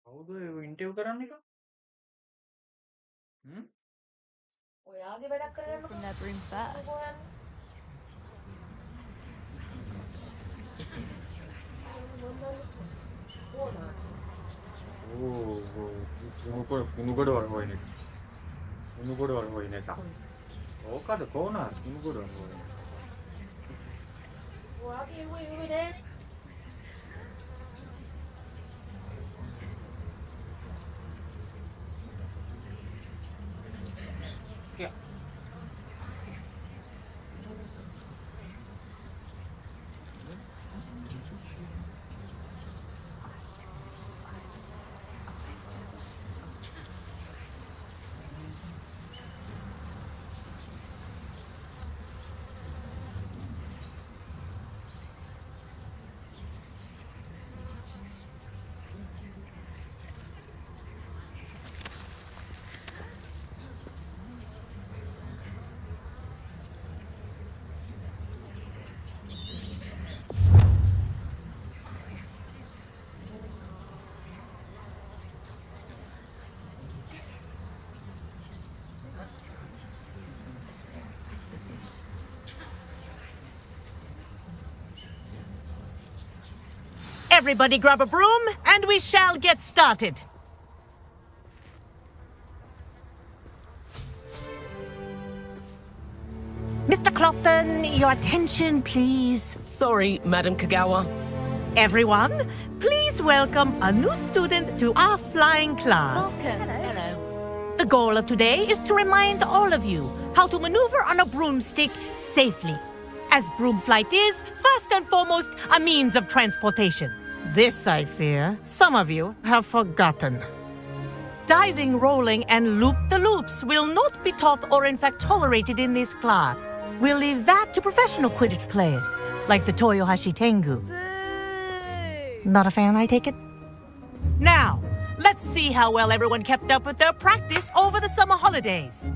කවුද ඒ ඉන්ටර්විව් කරන්න එක? හ්ම්? ඔයාගේ වැඩක් කරගන්න From that broom first. කුණුගොඩ වල හොයන එක. කුණුගොඩ වල හොයන එක. ඕකද කොහොනාර කුණුගොඩ වල හොයන එක. ඔයාගේ ඒව නෑ. Yeah. Everybody grab a broom, and we shall get started. Mr. Clopton, your attention, please. Sorry, Madam Kagawa. Everyone, please welcome a new student to our flying class. Welcome. Hello. The goal of today is to remind all of you how to maneuver on a broomstick safely, as broom flight is, first and foremost, a means of transportation. This, I fear, some of you have forgotten. Diving, rolling, and loop-the-loops will not be taught or in fact tolerated in this class. We'll leave that to professional Quidditch players, like the Toyohashi Tengu. Boo! Not a fan, I take it? Now, let's see how well everyone kept up with their practice over the summer holidays.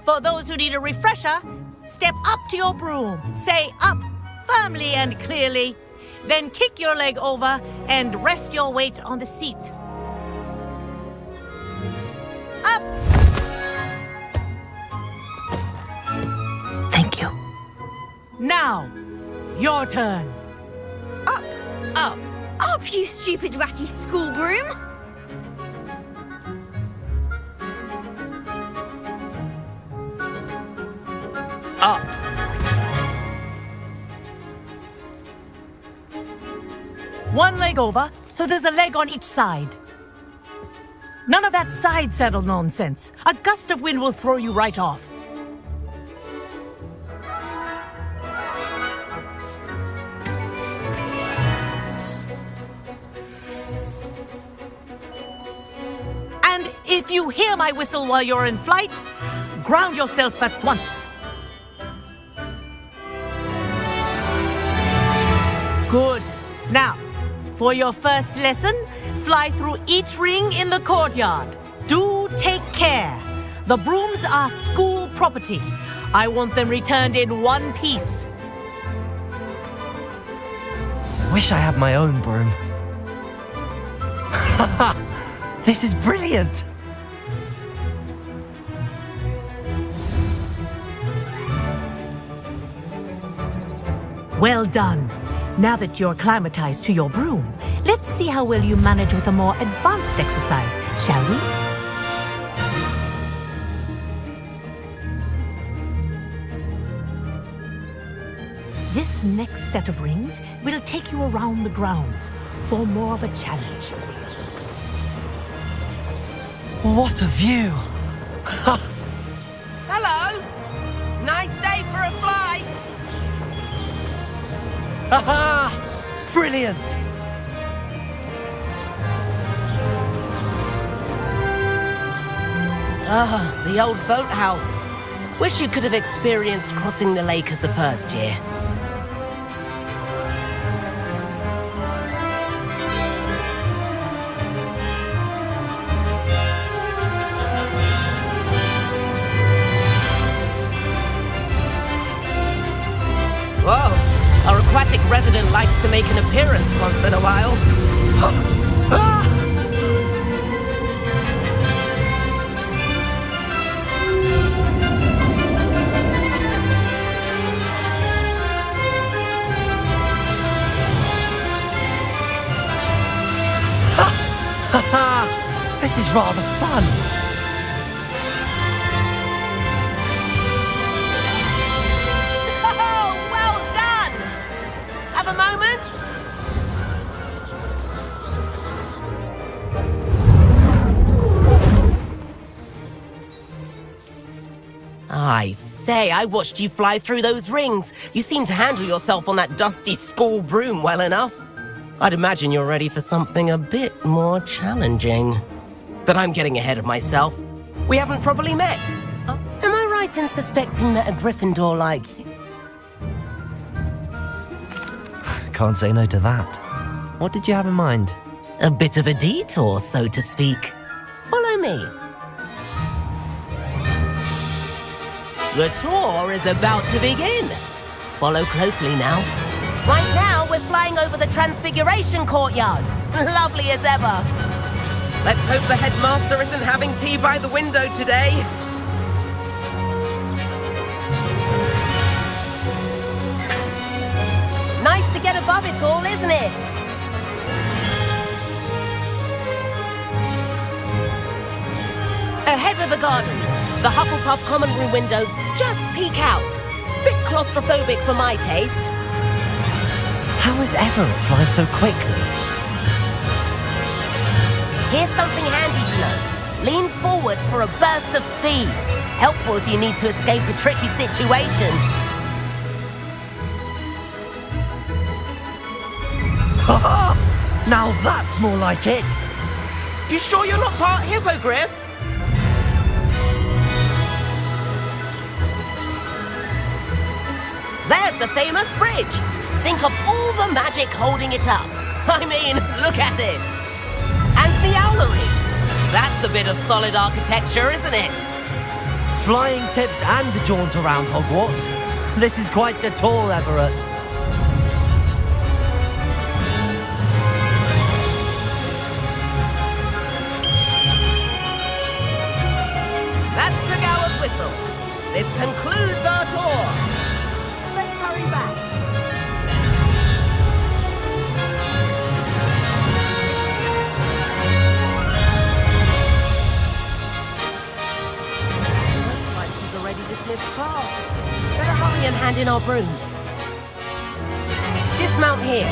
For those who need a refresher, step up to your broom, say up firmly and clearly, then kick your leg over and rest your weight on the seat. Up! Thank you. Now, your turn. Up! Up! Up, you stupid ratty school broom! Up! One leg over, so there's a leg on each side. None of that side saddle nonsense. A gust of wind will throw you right off. And if you hear my whistle while you're in flight, ground yourself at once. Good. Now, for your first lesson, fly through each ring in the courtyard. Do take care. The brooms are school property. I want them returned in one piece. Wish I had my own broom. This is brilliant! Well done. Now that you're acclimatized to your broom, let's see how well you manage with a more advanced exercise, shall we? This next set of rings will take you around the grounds for more of a challenge. What a view! Hello! Nice day for a flight! Haha! Brilliant! Ah, the old boathouse. Wish you could have experienced crossing the lake as a first year. Whoa! Our aquatic resident likes to make an appearance once in a while. is rather fun. Oh, well done! Have a moment? I say, I watched you fly through those rings. You seem to handle yourself on that dusty school broom well enough. I'd imagine you're ready for something a bit more challenging. But I'm getting ahead of myself. We haven't properly met. Am I right in suspecting that a Gryffindor like you? Can't say no to that. What did you have in mind? A bit of a detour, so to speak. Follow me. The tour is about to begin. Follow closely now. Right now, we're flying over the Transfiguration Courtyard. Lovely as ever. Let's hope the headmaster isn't having tea by the window today. Nice to get above it all, isn't it? Ahead of the gardens, the Hufflepuff common room windows just peek out. Bit claustrophobic for my taste. How is Everett flying so quickly? Here's something handy to know. Lean forward for a burst of speed. Helpful if you need to escape a tricky situation. Now that's more like it. You sure you're not part hippogriff? There's the famous bridge. Think of all the magic holding it up. I mean, look at it. And the owlery. That's a bit of solid architecture, isn't it? Flying tips and a jaunt around Hogwarts. This is quite the tour, Everett. That's the Gower's whistle. This concludes our tour. Let's hurry back. Looks like she's already dismissed class. Better hurry and hand in our brooms. Dismount here.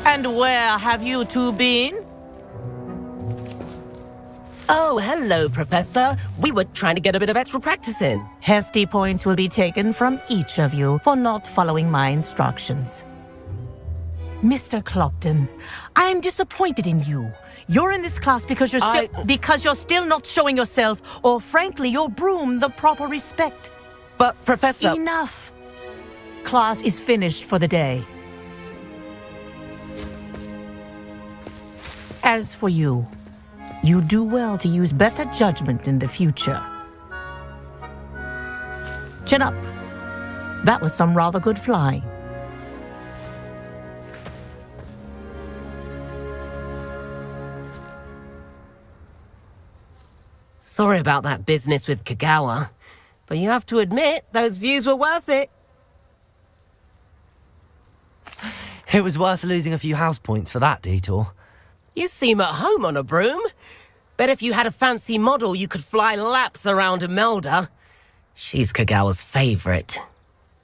And where have you two been? Oh, hello, Professor. We were trying to get a bit of extra practice in. Hefty points will be taken from each of you for not following my instructions. Mr. Clopton, I'm disappointed in you. You're in this class because you're still not showing yourself, or frankly, your broom the proper respect. But, Professor... Enough. Class is finished for the day. As for you, you do well to use better judgment in the future. Chin up. That was some rather good flying. Sorry about that business with Kagawa, but you have to admit, those views were worth it. It was worth losing a few house points for that detour. You seem at home on a broom. Bet if you had a fancy model, you could fly laps around Imelda. She's Kagawa's favorite.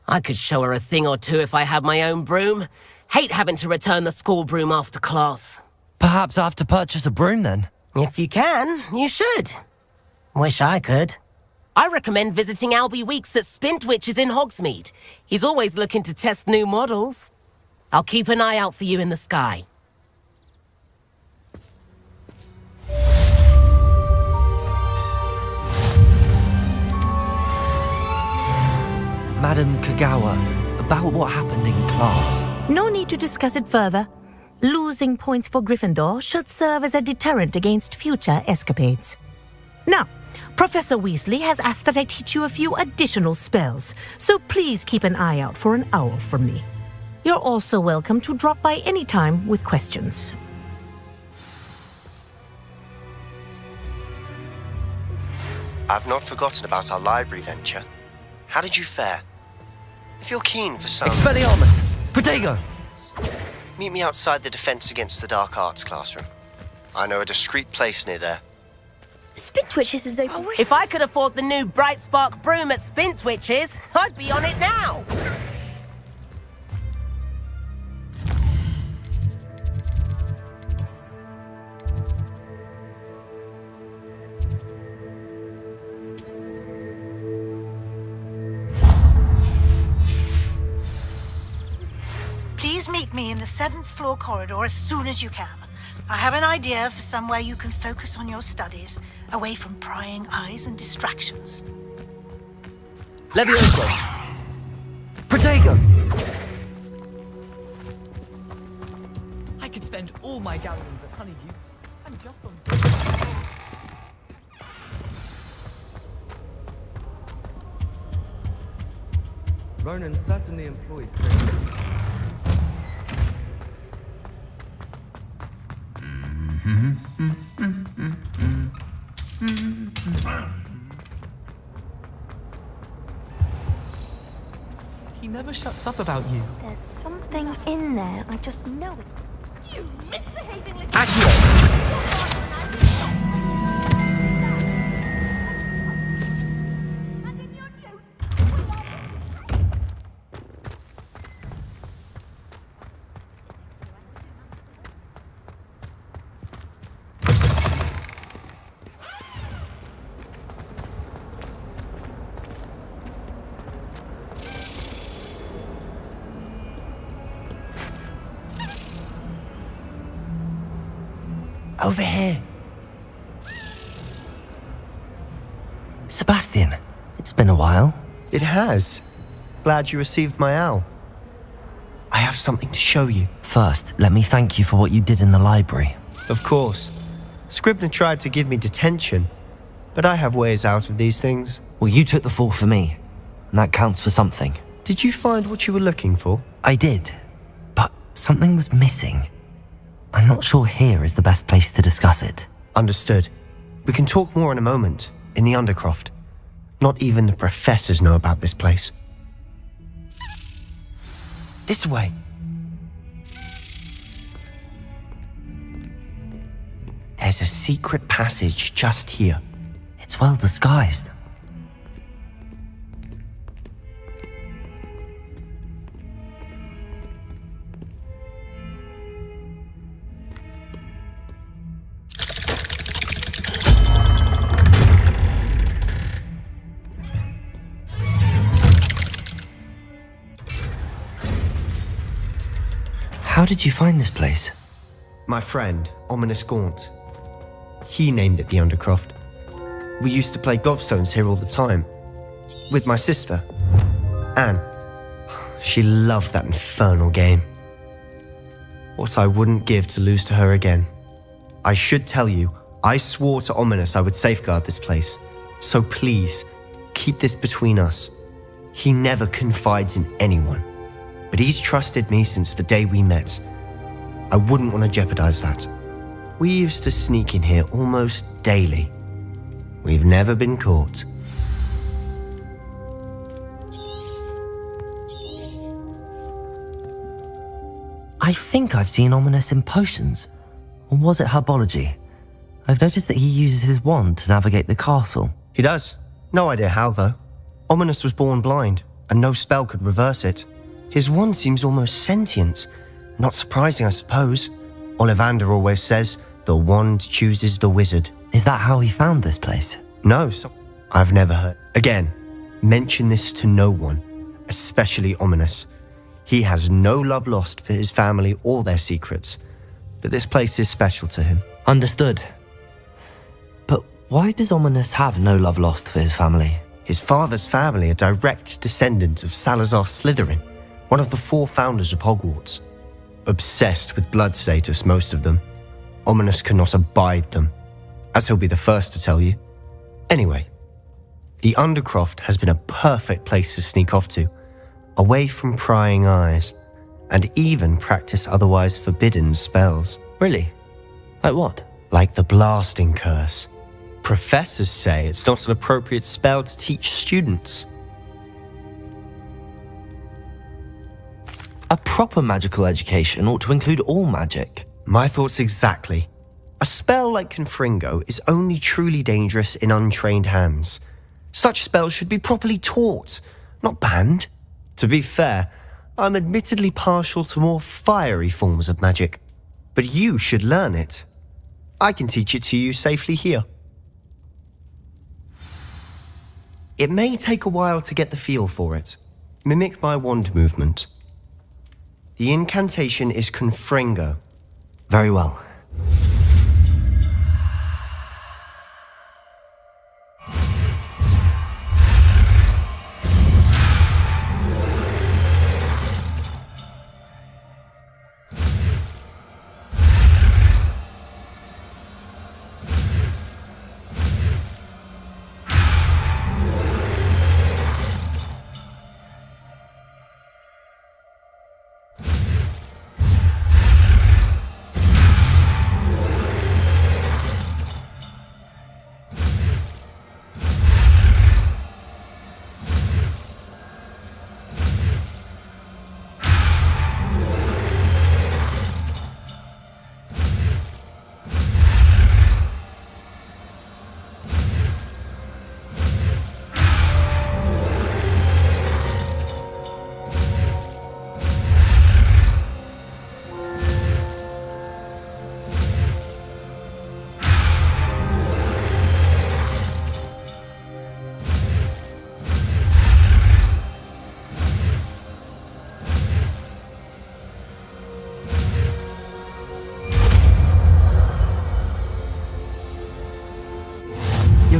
I could show her a thing or two if I had my own broom. Hate having to return the school broom after class. Perhaps I have to purchase a broom then. If you can, you should. Wish I could. I recommend visiting Albie Weeks at Spintwitches in Hogsmeade. He's always looking to test new models. I'll keep an eye out for you in the sky. Madam Kagawa, about what happened in class. No need to discuss it further. Losing points for Gryffindor should serve as a deterrent against future escapades. Now, Professor Weasley has asked that I teach you a few additional spells, so please keep an eye out for an owl from me. You're also welcome to drop by any time with questions. I've not forgotten about our library venture. How did you fare? If you're keen for some... Expelliarmus! Protego! Meet me outside the Defense Against the Dark Arts classroom. I know a discreet place near there. Spintwitches is open. If I could afford the new Bright Spark broom at Spintwitches, I'd be on it now. Please meet me in the 7th floor corridor as soon as you can. I have an idea for somewhere you can focus on your studies, away from prying eyes and distractions. Levioso! Protego! I could spend all my gallons of honeydews and just on... Ronan certainly employs He never shuts up about you. There's something in there, I just know it. You misbehaving little... Over here. Sebastian, it's been a while. It has. Glad you received my owl. I have something to show you. First, let me thank you for what you did in the library. Of course. Scribner tried to give me detention, but I have ways out of these things. Well, you took the fall for me, and that counts for something. Did you find what you were looking for? I did, but something was missing. I'm not sure here is the best place to discuss it. Understood. We can talk more in a moment, in the Undercroft. Not even the professors know about this place. This way. There's a secret passage just here. It's well disguised. How did you find this place? My friend, Ominous Gaunt. He named it the Undercroft. We used to play gobstones here all the time. With my sister, Anne. She loved that infernal game. What I wouldn't give to lose to her again. I should tell you, I swore to Ominous I would safeguard this place. So please, keep this between us. He never confides in anyone. But he's trusted me since the day we met. I wouldn't want to jeopardize that. We used to sneak in here almost daily. We've never been caught. I think I've seen Ominous in potions. Or was it herbology? I've noticed that he uses his wand to navigate the castle. He does. No idea how, though. Ominous was born blind, and no spell could reverse it. His wand seems almost sentient. Not surprising, I suppose. Ollivander always says, the wand chooses the wizard. Is that how he found this place? No, I've never heard. Again, mention this to no one, especially Ominous. He has no love lost for his family or their secrets, but this place is special to him. Understood. But why does Ominous have no love lost for his family? His father's family are direct descendants of Salazar Slytherin, one of the 4 founders of Hogwarts. Obsessed with blood status, most of them. Ominous cannot abide them, as he'll be the first to tell you. Anyway, the Undercroft has been a perfect place to sneak off to, away from prying eyes, and even practice otherwise forbidden spells. Really? Like what? Like the blasting curse. Professors say it's not an appropriate spell to teach students. A proper magical education ought to include all magic. My thoughts exactly. A spell like Confringo is only truly dangerous in untrained hands. Such spells should be properly taught, not banned. To be fair, I'm admittedly partial to more fiery forms of magic. But you should learn it. I can teach it to you safely here. It may take a while to get the feel for it. Mimic my wand movement. The incantation is Confringo. Very well.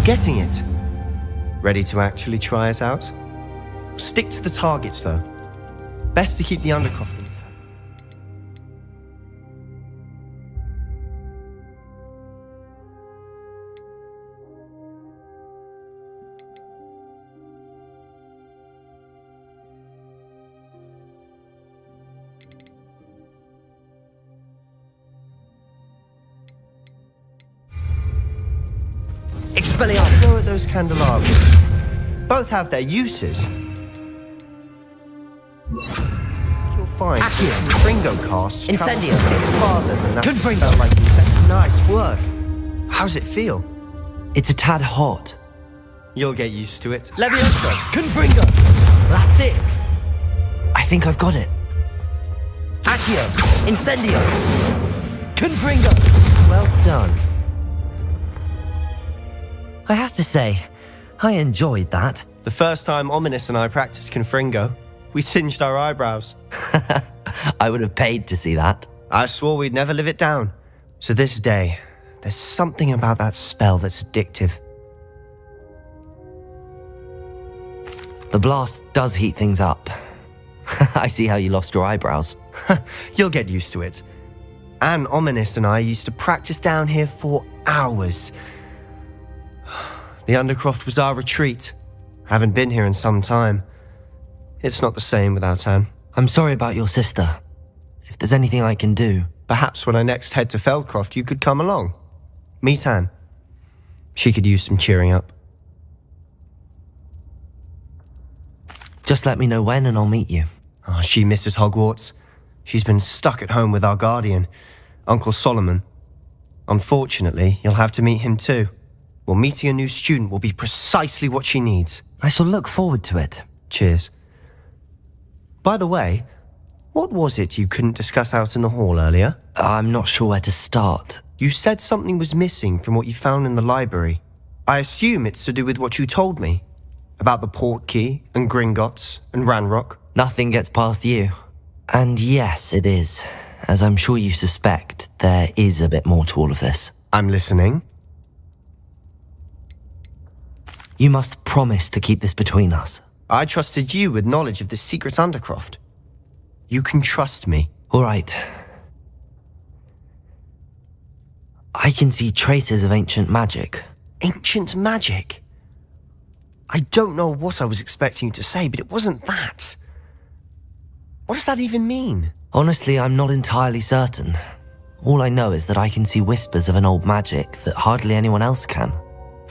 Getting it. Ready to actually try it out? Stick to the targets, though. Best to keep the Undercroft intact. Expelliarmus! Go at those candelabras. Both have their uses. You'll find that Confringo casts Incendio. travels a bit farther than that Confringo. spell like Incendio. Nice work. How's it feel? It's a tad hot. You'll get used to it. Leviosa! Confringo! That's it! I think I've got it. Accio! Incendio! Confringo! Well done. I have to say, I enjoyed that. The first time Ominous and I practiced Confringo, we singed our eyebrows. I would have paid to see that. I swore we'd never live it down. To this day, there's something about that spell that's addictive. The blast does heat things up. I see how you lost your eyebrows. You'll get used to it. Anne, Ominous and I used to practice down here for hours. The Undercroft was our retreat. Haven't been here in some time. It's not the same without Anne. I'm sorry about your sister. If there's anything I can do... Perhaps when I next head to Feldcroft, you could come along. Meet Anne. She could use some cheering up. Just let me know when and I'll meet you. Oh, she misses Hogwarts. She's been stuck at home with our guardian, Uncle Solomon. Unfortunately, you'll have to meet him too. Well, meeting a new student will be precisely what she needs. I shall look forward to it. Cheers. By the way, what was it you couldn't discuss out in the hall earlier? I'm not sure where to start. You said something was missing from what you found in the library. I assume it's to do with what you told me. About the Portkey, and Gringotts, and Ranrock. Nothing gets past you. And yes, it is. As I'm sure you suspect, there is a bit more to all of this. I'm listening. You must promise to keep this between us. I trusted you with knowledge of the secret Undercroft. You can trust me. All right. I can see traces of ancient magic. Ancient magic? I don't know what I was expecting you to say, but it wasn't that. What does that even mean? Honestly, I'm not entirely certain. All I know is that I can see whispers of an old magic that hardly anyone else can.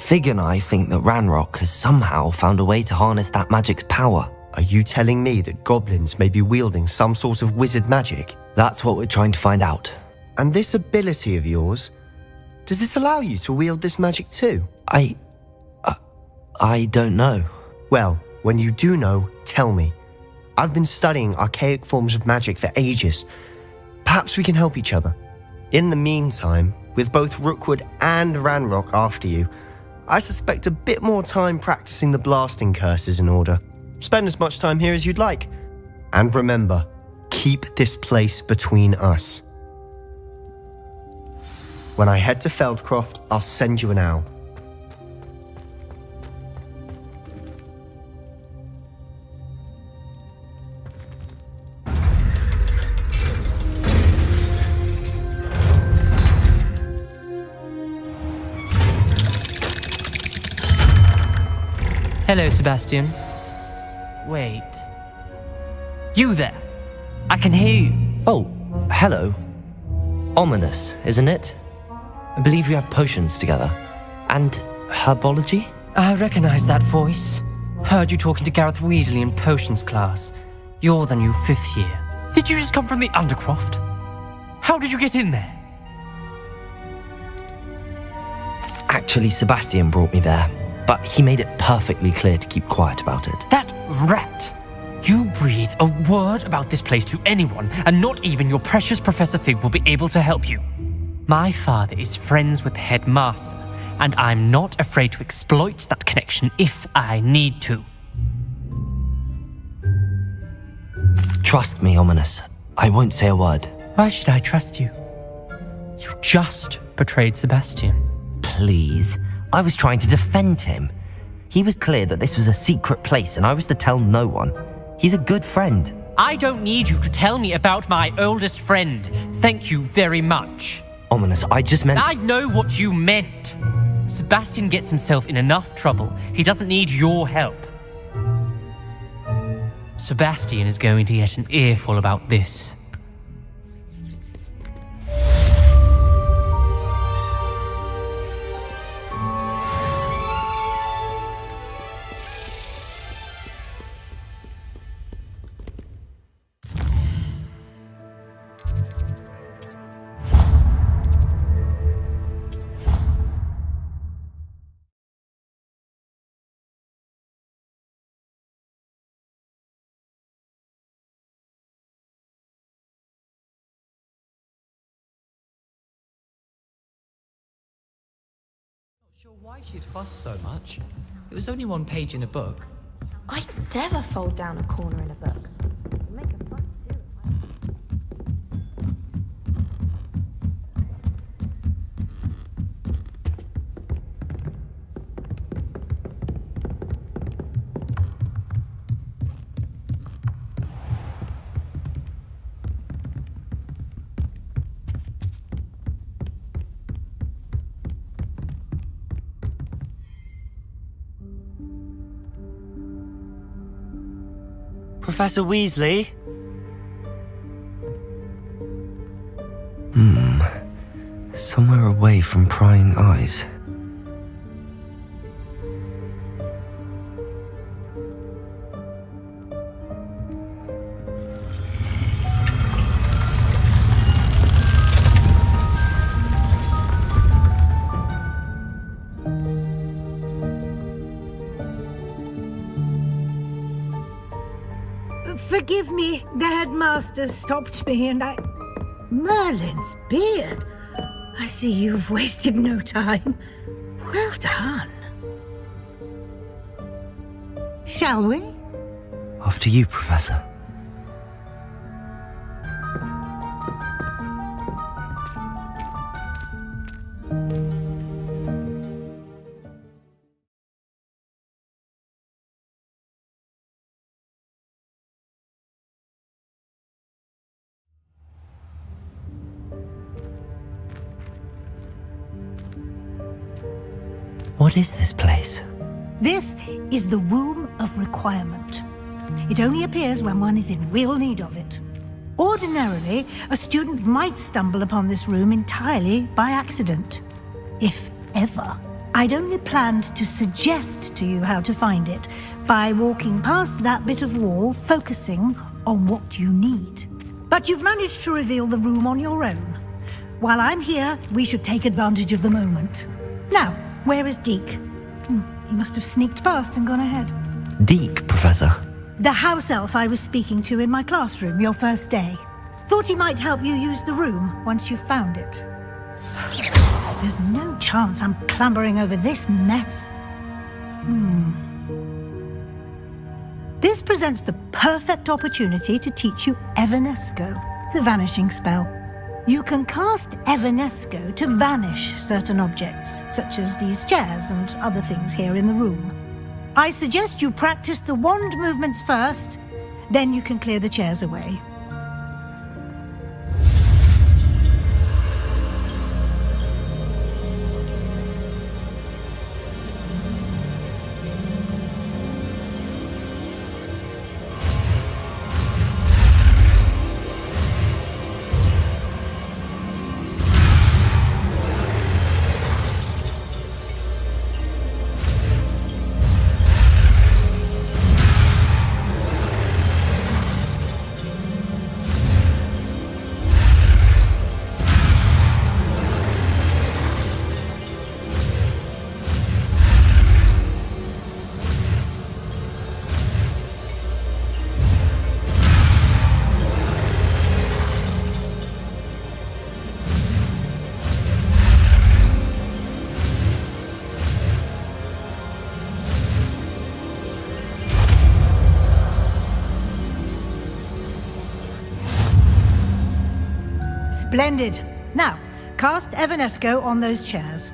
Fig and I think that Ranrock has somehow found a way to harness that magic's power. Are you telling me that goblins may be wielding some sort of wizard magic? That's what we're trying to find out. And this ability of yours, does it allow you to wield this magic too? I don't know. Well, when you do know, tell me. I've been studying archaic forms of magic for ages. Perhaps we can help each other. In the meantime, with both Rookwood and Ranrock after you, I suspect a bit more time practicing the blasting curse is in order. Spend as much time here as you'd like. And remember, keep this place between us. When I head to Feldcroft, I'll send you an owl. Hello, Sebastian. Wait. You there? I can hear you. Oh, hello. Ominous, isn't it? I believe you have potions together. And herbology? I recognize that voice. Heard you talking to Gareth Weasley in potions class. You're the new 5th year. Did you just come from the Undercroft? How did you get in there? Actually, Sebastian brought me there, but he made it perfectly clear to keep quiet about it. That rat! You breathe a word about this place to anyone, and not even your precious Professor Fig will be able to help you. My father is friends with the headmaster, and I'm not afraid to exploit that connection if I need to. Trust me, Ominous. I won't say a word. Why should I trust you? You just betrayed Sebastian. Please. I was trying to defend him. He was clear that this was a secret place and I was to tell no one. He's a good friend. I don't need you to tell me about my oldest friend. Thank you very much. Ominous, I just meant... I know what you meant. Sebastian gets himself in enough trouble. He doesn't need your help. Sebastian is going to get an earful about this. Sure why she'd fuss so much. It was only one page in a book. I'd never fold down a corner in a book. Make a fuss do Professor Weasley? Somewhere away from prying eyes. Forgive me, the headmaster stopped me and I... Merlin's beard. I see you've wasted no time. Well done. Shall we? After you, Professor. What is this place? This is the Room of Requirement. It only appears when one is in real need of it. Ordinarily, a student might stumble upon this room entirely by accident, if ever. I'd only planned to suggest to you how to find it by walking past that bit of wall, focusing on what you need. But you've managed to reveal the room on your own. While I'm here, we should take advantage of the moment. Now, where is Deke? He must have sneaked past and gone ahead. Deke, Professor. The house elf I was speaking to in my classroom your first day. Thought he might help you use the room once you've found it. There's no chance I'm clambering over this mess. This presents the perfect opportunity to teach you Evanesco, the vanishing spell. You can cast Evanesco to vanish certain objects, such as these chairs and other things here in the room. I suggest you practice the wand movements first, then you can clear the chairs away. Splendid. Now, cast Evanesco on those chairs.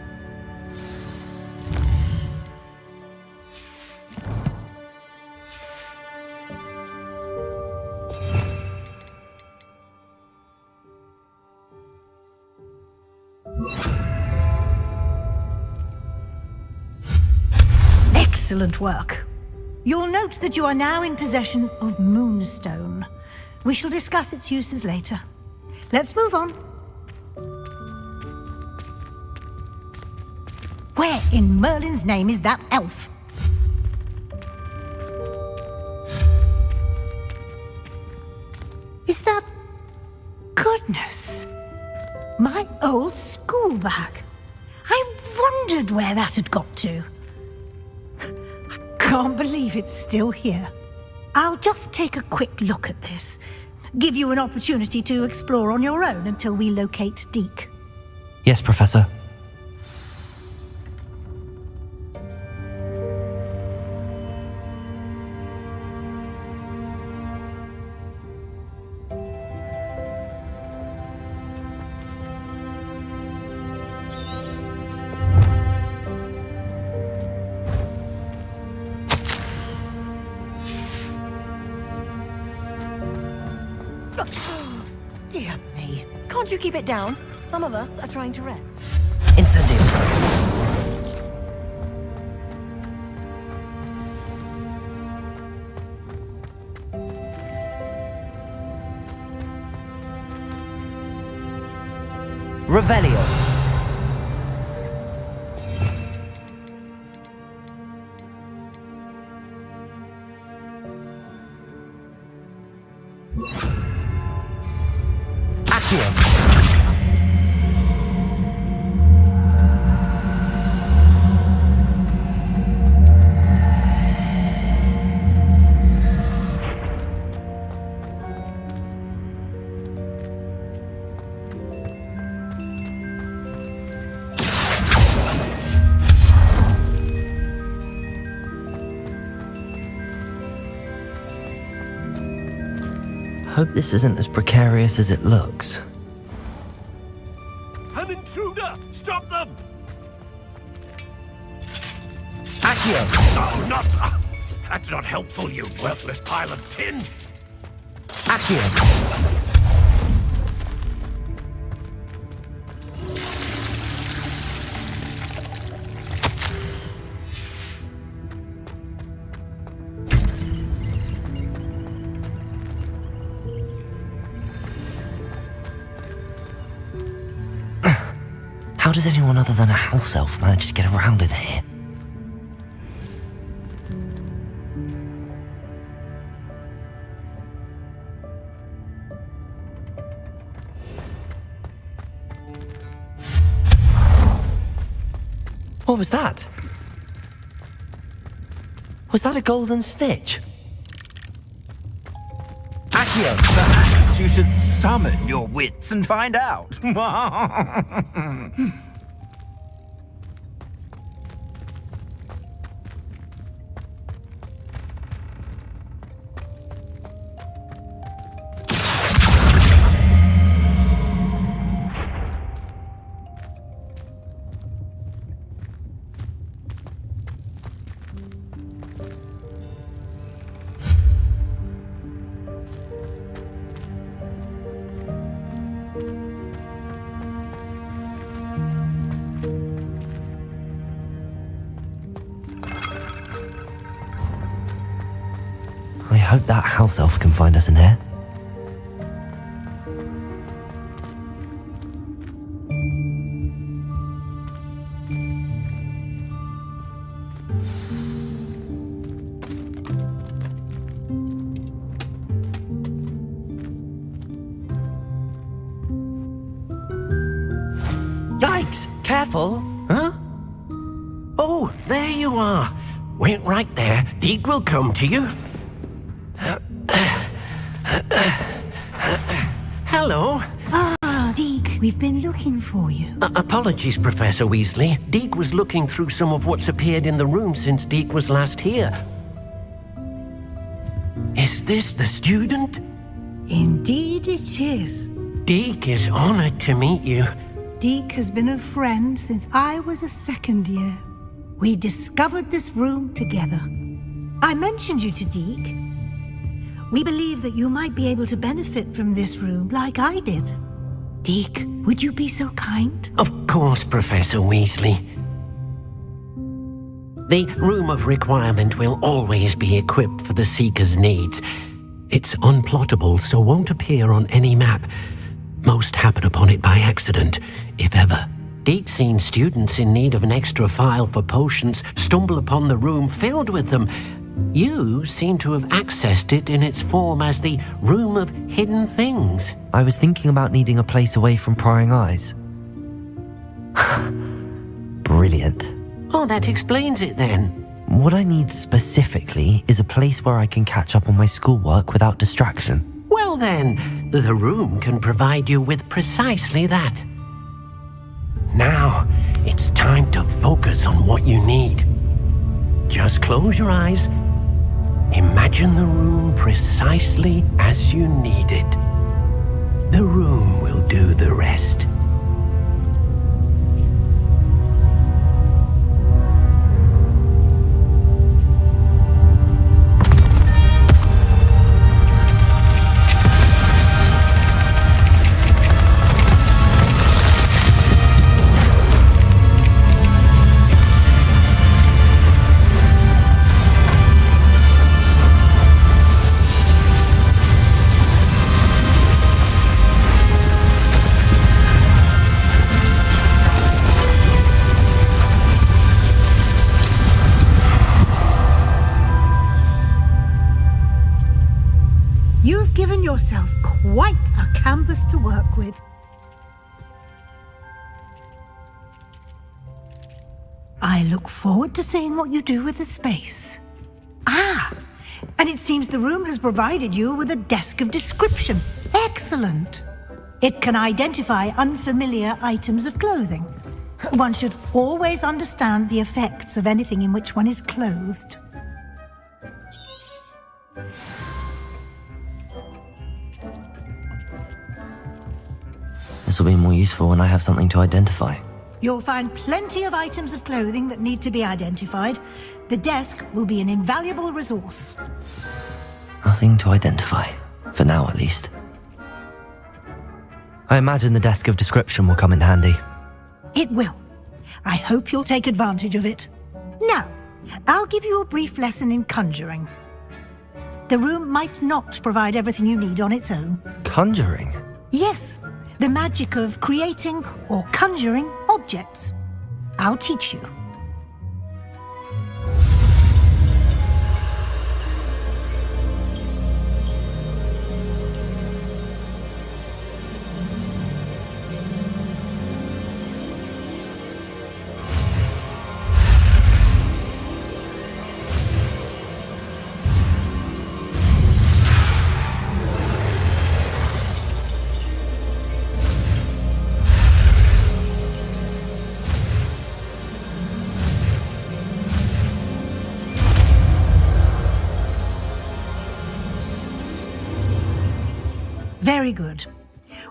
Excellent work. You'll note that you are now in possession of Moonstone. We shall discuss its uses later. Let's move on. Where in Merlin's name is that elf? Is that... Goodness! My old school bag. I wondered where that had got to. I can't believe it's still here. I'll just take a quick look at this. Give you an opportunity to explore on your own until we locate Deke. Yes, Professor. Dear me. Can't you keep it down? Some of us are trying to rest. Incendio. Revelio. Hope this isn't as precarious as it looks. An intruder! Stop them! Accio! No, not... That's not helpful, you worthless pile of tin! Accio! How does anyone other than a house elf manage to get around in here? What was that? Was that a golden snitch? Accio, perhaps you should summon your wits and find out. I hope that house elf can find us in here. Yikes! Careful! Huh? Oh, there you are. Wait right there. Deke will come to you. Hello. Ah, Deke, we've been looking for you. Apologies, Professor Weasley. Deke was looking through some of what's appeared in the room since Deke was last here. Is this the student? Indeed it is. Deke is honored to meet you. Deke has been a friend since I was a second year. We discovered this room together. I mentioned you to Deke. We believe that you might be able to benefit from this room like I did. Deke, would you be so kind? Of course, Professor Weasley. The Room of Requirement will always be equipped for the Seeker's needs. It's unplottable, so won't appear on any map. Most happen upon it by accident, if ever. Deke's seen students in need of an extra file for potions stumble upon the room filled with them. You seem to have accessed it in its form as the Room of Hidden Things. I was thinking about needing a place away from prying eyes. Brilliant. Oh, that explains it then. What I need specifically is a place where I can catch up on my schoolwork without distraction. Well then, the room can provide you with precisely that. Now, it's time to focus on what you need. Just close your eyes. Imagine the room precisely as you need it. The room will do the rest. You've given yourself quite a canvas to work with. I look forward to seeing what you do with the space. Ah, and it seems the room has provided you with a desk of description. Excellent. It can identify unfamiliar items of clothing. One should always understand the effects of anything in which one is clothed. This will be more useful when I have something to identify. You'll find plenty of items of clothing that need to be identified. The desk will be an invaluable resource. Nothing to identify, for now at least. I imagine the desk of description will come in handy. It will. I hope you'll take advantage of it. Now, I'll give you a brief lesson in conjuring. The room might not provide everything you need on its own. Conjuring? Yes, The magic of creating or conjuring objects. I'll teach you. Very good.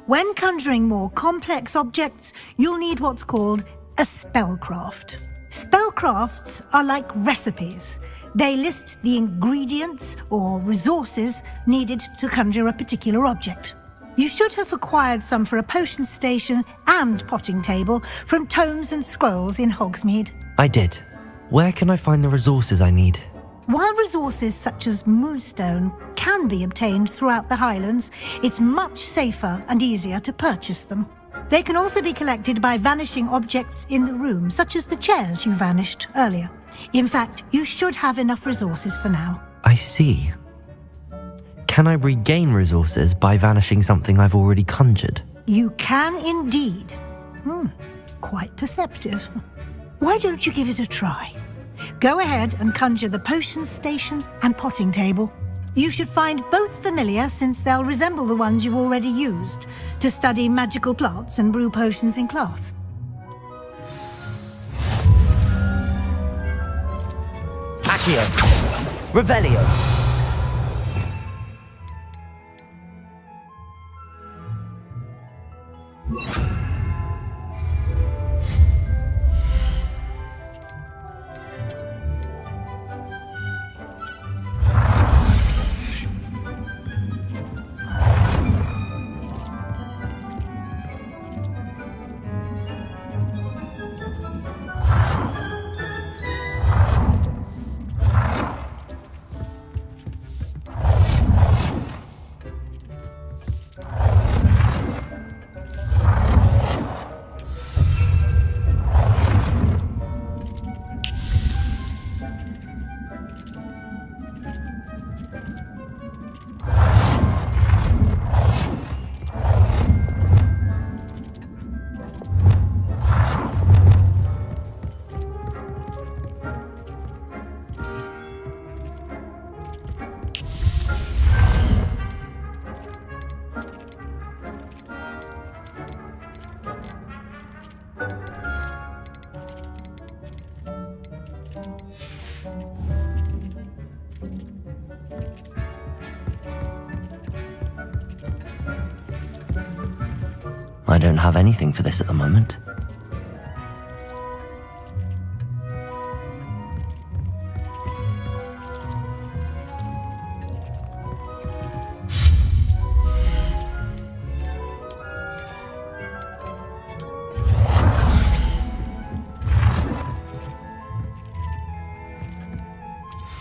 When conjuring more complex objects, you'll need what's called a spellcraft. Spellcrafts are like recipes. They list the ingredients or resources needed to conjure a particular object. You should have acquired some for a potion station and potting table from tomes and scrolls in Hogsmeade. I did. Where can I find the resources I need? While resources such as Moonstone can be obtained throughout the Highlands, it's much safer and easier to purchase them. They can also be collected by vanishing objects in the room, such as the chairs you vanished earlier. In fact, you should have enough resources for now. I see. Can I regain resources by vanishing something I've already conjured? You can indeed. Quite perceptive. Why don't you give it a try? Go ahead and conjure the potion station and potting table. You should find both familiar, since they'll resemble the ones you've already used to study magical plants and brew potions in class. Accio! Revelio! I don't have anything for this at the moment.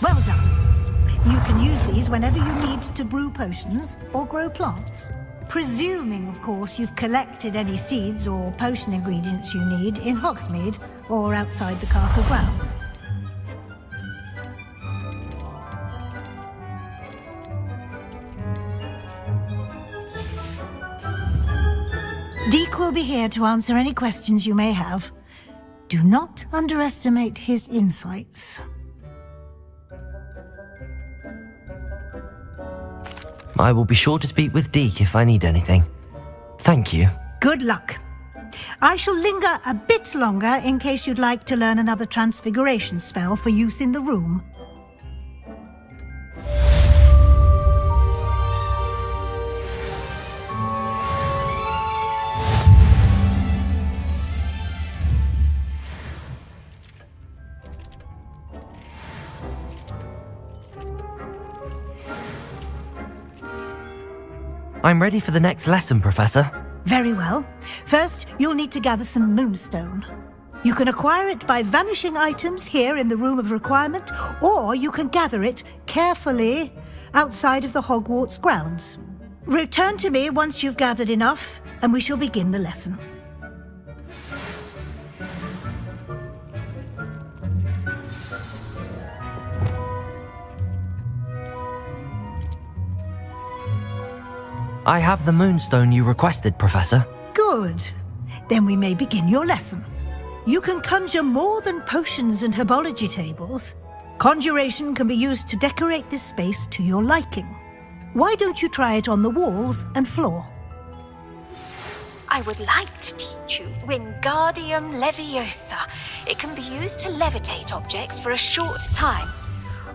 Well done. You can use these whenever you need to brew potions or grow plants. Presuming, of course, you've collected any seeds or potion ingredients you need in Hogsmeade or outside the castle grounds. Deke will be here to answer any questions you may have. Do not underestimate his insights. I will be sure to speak with Deke if I need anything. Thank you. Good luck. I shall linger a bit longer in case you'd like to learn another transfiguration spell for use in the room. I'm ready for the next lesson, Professor. Very well. First, you'll need to gather some Moonstone. You can acquire it by vanishing items here in the Room of Requirement, or you can gather it carefully outside of the Hogwarts grounds. Return to me once you've gathered enough, and we shall begin the lesson. I have the moonstone you requested, Professor. Good. Then we may begin your lesson. You can conjure more than potions and herbology tables. Conjuration can be used to decorate this space to your liking. Why don't you try it on the walls and floor? I would like to teach you Wingardium Leviosa. It can be used to levitate objects for a short time.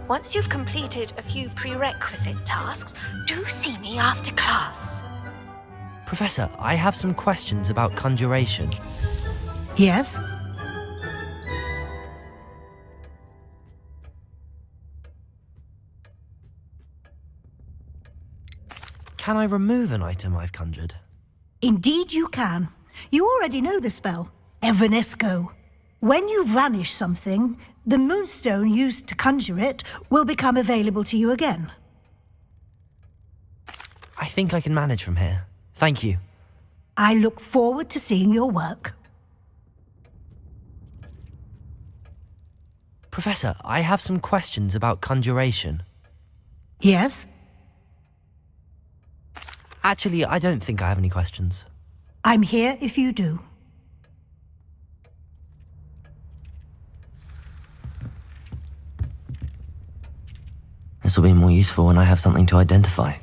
Once you've completed a few prerequisite tasks, do see me after class. Professor, I have some questions about conjuration. Yes? Can I remove an item I've conjured? Indeed you can. You already know the spell, Evanesco. When you vanish something, the moonstone used to conjure it will become available to you again. I think I can manage from here. Thank you. I look forward to seeing your work. Professor, I have some questions about conjuration. Yes? Actually, I don't think I have any questions. I'm here if you do. This will be more useful when I have something to identify.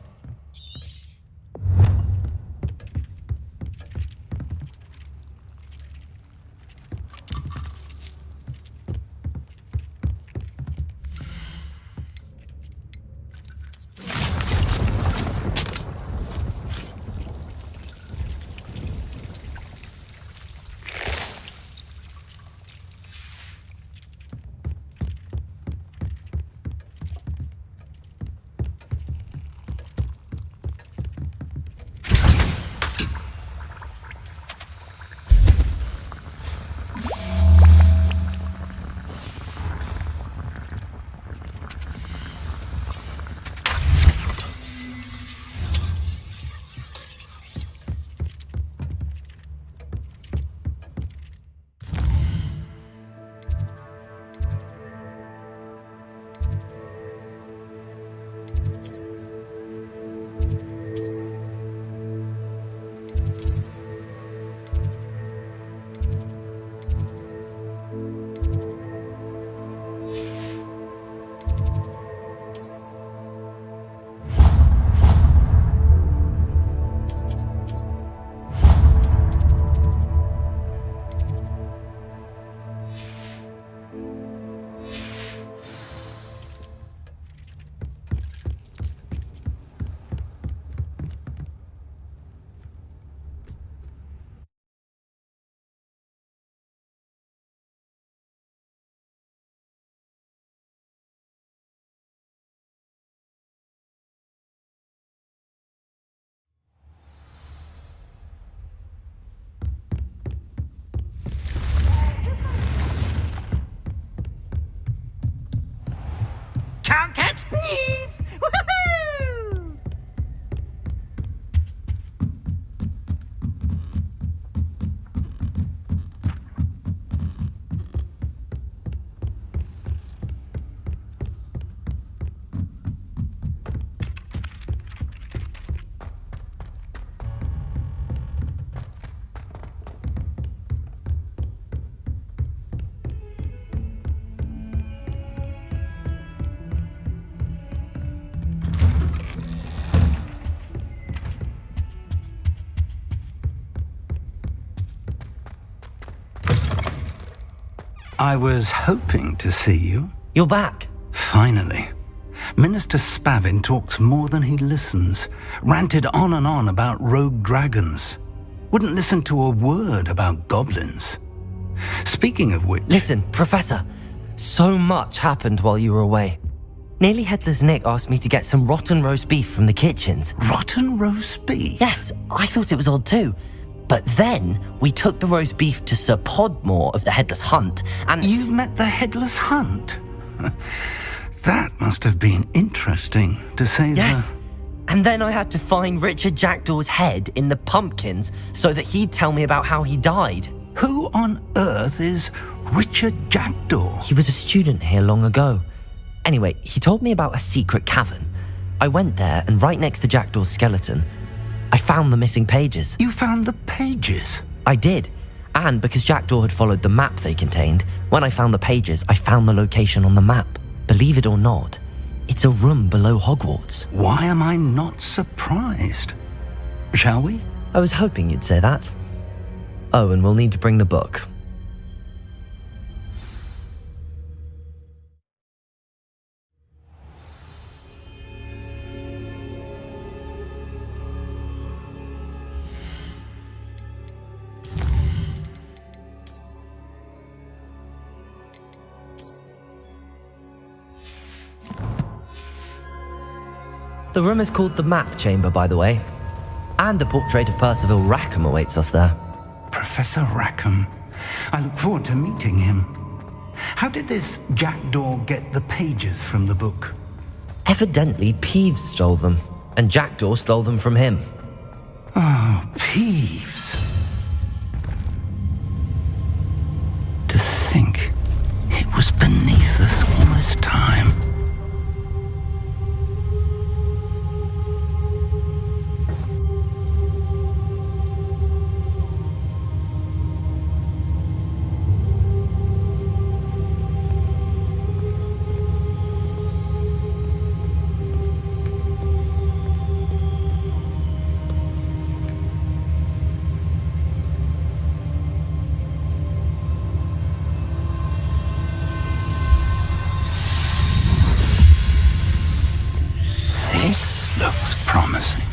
Can't catch thieves! Woohoo! I was hoping to see you. You're back. Finally. Minister Spavin talks more than he listens. Ranted on and on about rogue dragons. Wouldn't listen to a word about goblins. Speaking of which... Listen, Professor. So much happened while you were away. Nearly Headless Nick asked me to get some rotten roast beef from the kitchens. Rotten roast beef? Yes, I thought it was odd too. But then we took the roast beef to Sir Podmore of the Headless Hunt, and... You met the Headless Hunt? That must have been interesting, to say Yes. And then I had to find Richard Jackdaw's head in the pumpkins so that he'd tell me about how he died. Who on earth is Richard Jackdaw? He was a student here long ago. Anyway, he told me about a secret cavern. I went there, and right next to Jackdaw's skeleton, I found the missing pages. You found the pages? I did. And because Jackdaw had followed the map they contained, when I found the pages, I found the location on the map. Believe it or not, it's a room below Hogwarts. Why am I not surprised? Shall we? I was hoping you'd say that. Oh, and we'll need to bring the book. The room is called the Map Chamber, by the way. And a portrait of Percival Rackham awaits us there. Professor Rackham. I look forward to meeting him. How did this Jackdaw get the pages from the book? Evidently, Peeves stole them, and Jackdaw stole them from him. Oh, Peeves. To think it was beneath us all this time. This looks promising.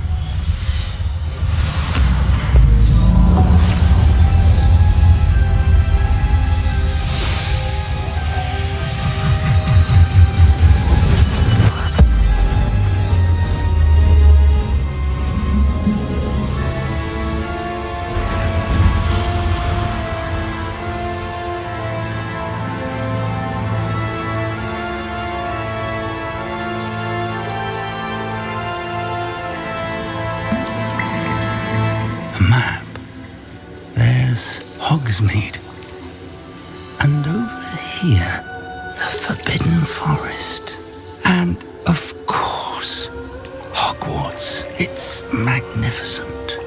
Map. There's Hogsmeade. And over here, the Forbidden Forest. And, of course, Hogwarts. It's magnificent.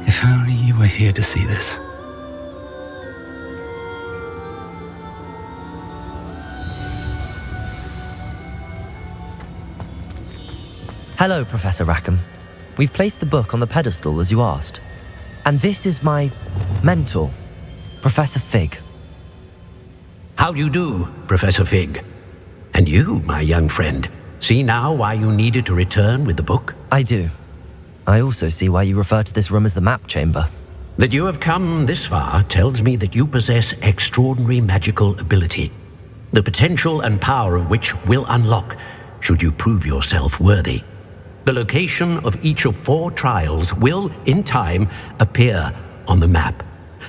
If only you were here to see this. Hello, Professor Rackham. We've placed the book on the pedestal as you asked. And this is my mentor, Professor Fig. How do you do, Professor Fig? And you, my young friend, see now why you needed to return with the book? I do. I also see why you refer to this room as the Map Chamber. That you have come this far tells me that you possess extraordinary magical ability, the potential and power of which will unlock should you prove yourself worthy. The location of each of 4 trials will, in time, appear on the map.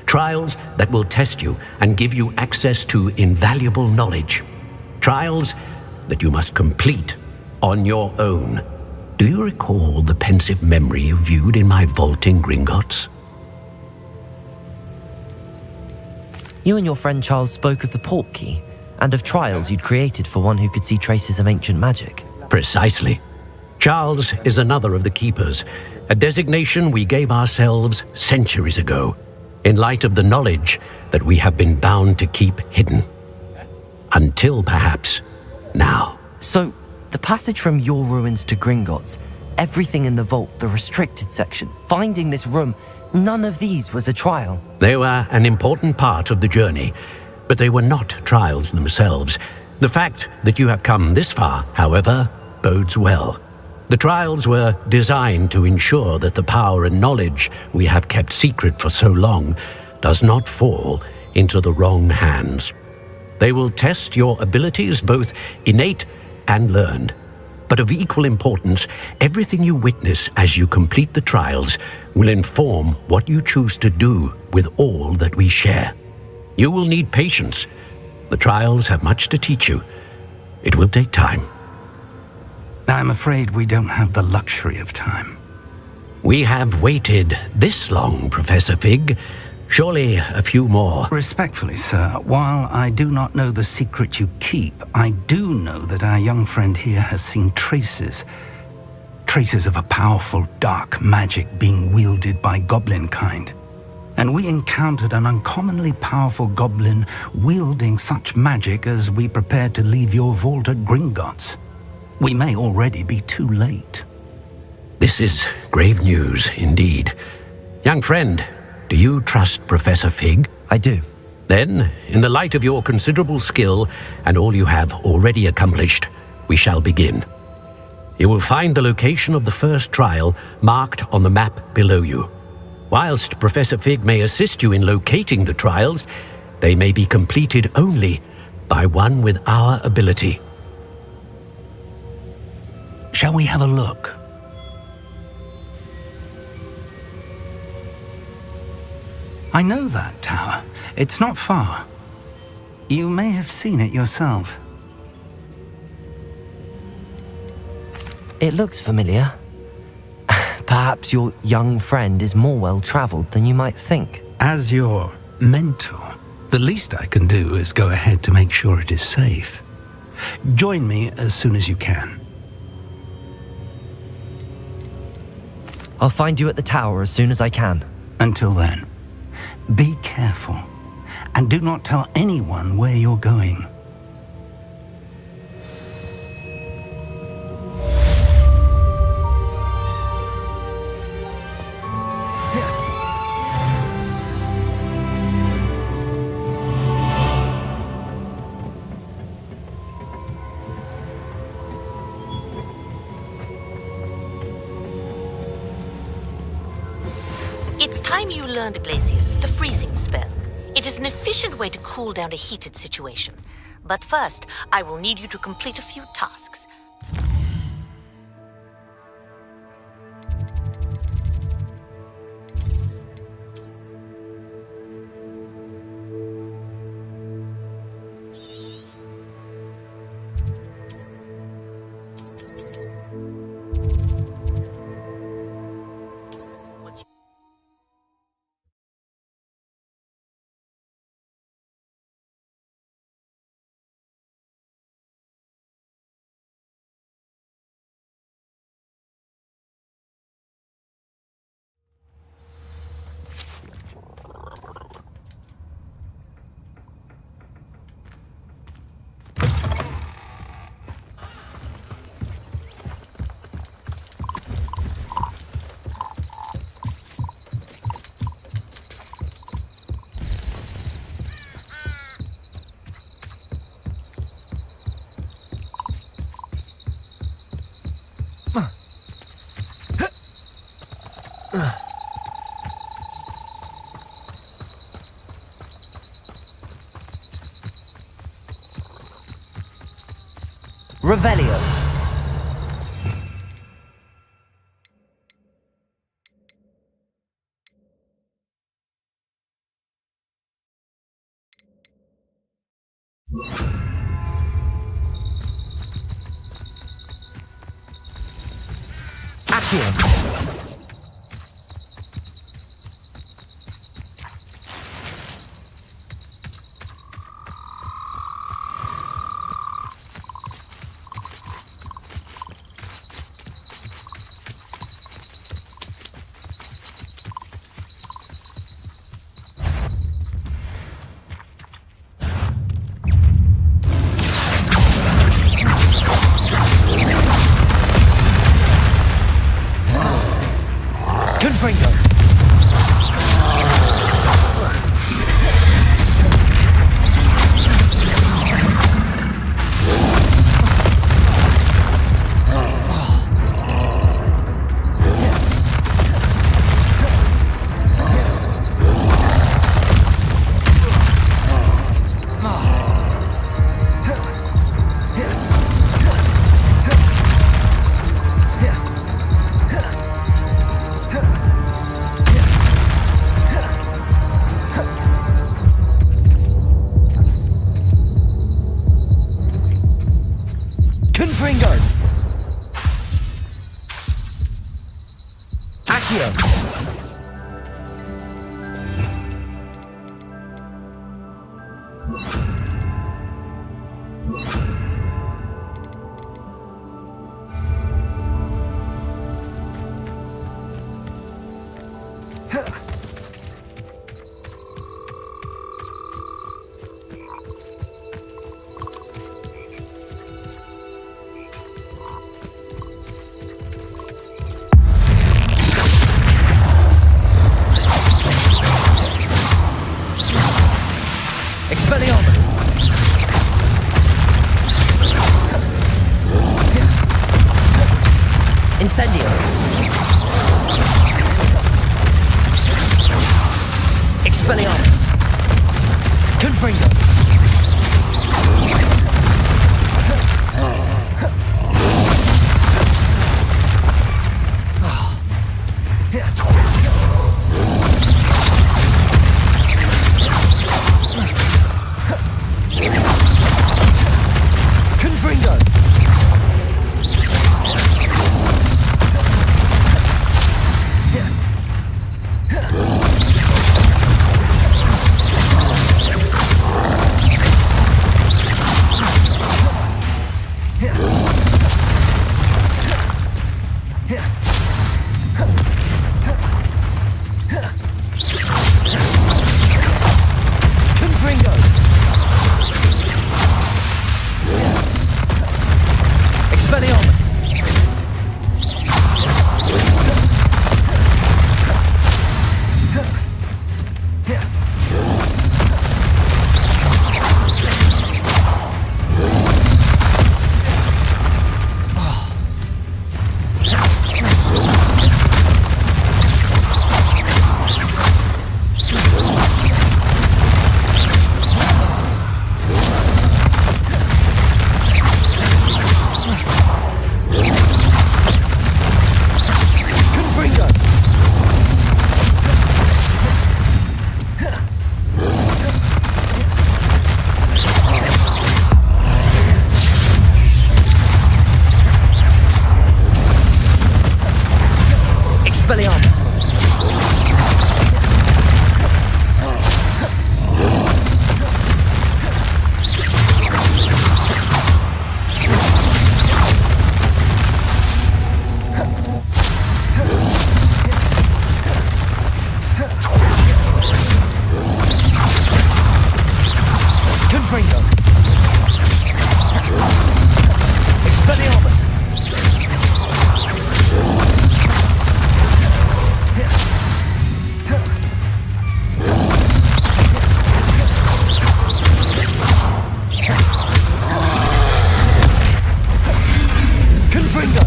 Trials that will test you and give you access to invaluable knowledge. Trials that you must complete on your own. Do you recall the pensive memory you viewed in my vault in Gringotts? You and your friend Charles spoke of the Portkey and of trials you'd created for one who could see traces of ancient magic. Precisely. Charles is another of the Keepers, a designation we gave ourselves centuries ago, in light of the knowledge that we have been bound to keep hidden. Until perhaps now. So, the passage from your ruins to Gringotts, everything in the vault, the restricted section, finding this room, none of these was a trial. They were an important part of the journey, but they were not trials themselves. The fact that you have come this far, however, bodes well. The trials were designed to ensure that the power and knowledge we have kept secret for so long does not fall into the wrong hands. They will test your abilities, both innate and learned. but of equal importance, everything you witness as you complete the trials will inform what you choose to do with all that we share. You will need patience. The trials have much to teach you. It will take time. I'm afraid we don't have the luxury of time. We have waited this long, Professor Fig. Surely a few more. Respectfully, sir, while I do not know the secret you keep, I do know that our young friend here has seen traces of a powerful dark magic being wielded by goblin kind. And we encountered an uncommonly powerful goblin wielding such magic as we prepared to leave your vault at Gringotts. We may already be too late. This is grave news indeed. Young friend, do you trust Professor Fig? I do. Then, in the light of your considerable skill and all you have already accomplished, we shall begin. You will find the location of the first trial marked on the map below you. Whilst Professor Fig may assist you in locating the trials, they may be completed only by one with our ability. Shall we have a look? I know that tower. It's not far. You may have seen it yourself. It looks familiar. Perhaps your young friend is more well-traveled than you might think. As your mentor, the least I can do is go ahead to make sure it is safe. Join me as soon as you can. I'll find you at the tower as soon as I can. Until then, be careful, and do not tell anyone where you're going. It's time you learned, Glacius, the freezing spell. It is an efficient way to cool down a heated situation. But first, I will need you to complete a few tasks. Revelio. Accio. Expelliarmus! Incendio! Expelliarmus! Confringo! Confringo! Confringo! Expelliarmus! Confringo! Expelliarmus! Confringo! Expelliarmus! Confringo!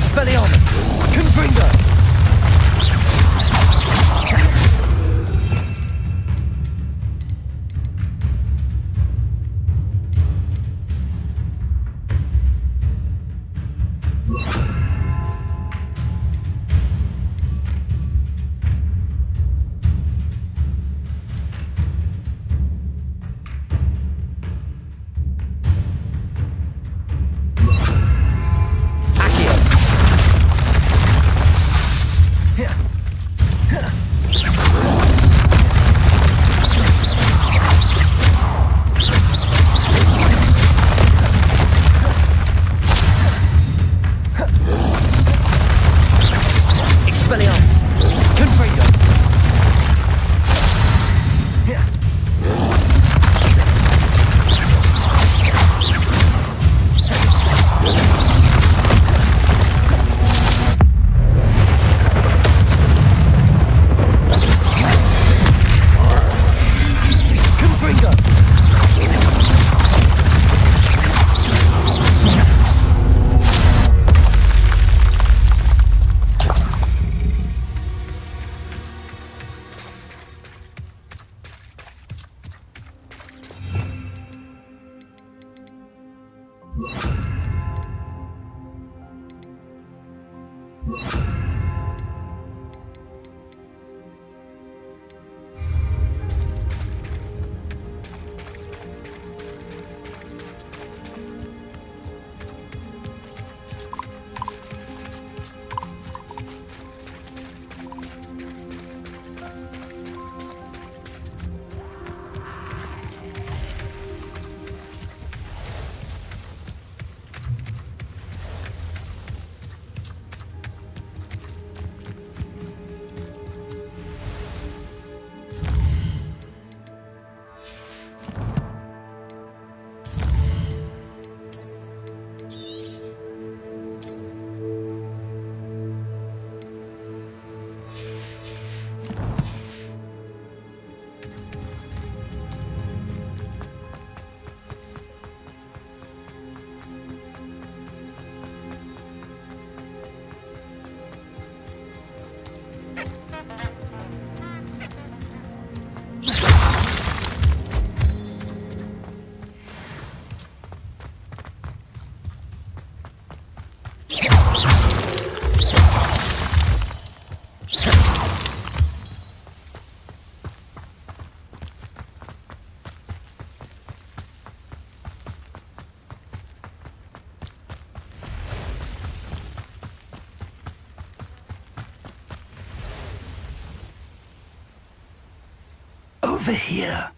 Expelliarmus! Confringo! Over here.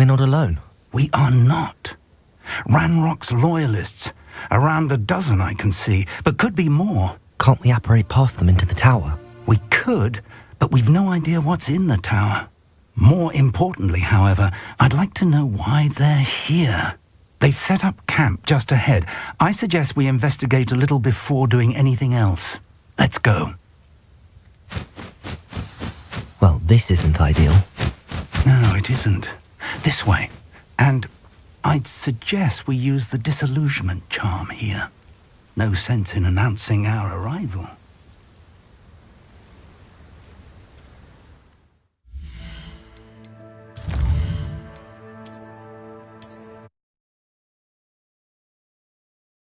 We're not alone. We are not. Ranrock's loyalists. Around a dozen I can see, but could be more. Can't we apparate past them into the tower? We could, but we've no idea what's in the tower. More importantly, however, I'd like to know why they're here. They've set up camp just ahead. I suggest we investigate a little before doing anything else. Let's go. Well, this isn't ideal. No, it isn't. This way. And I'd suggest we use the disillusionment charm here. No sense in announcing our arrival.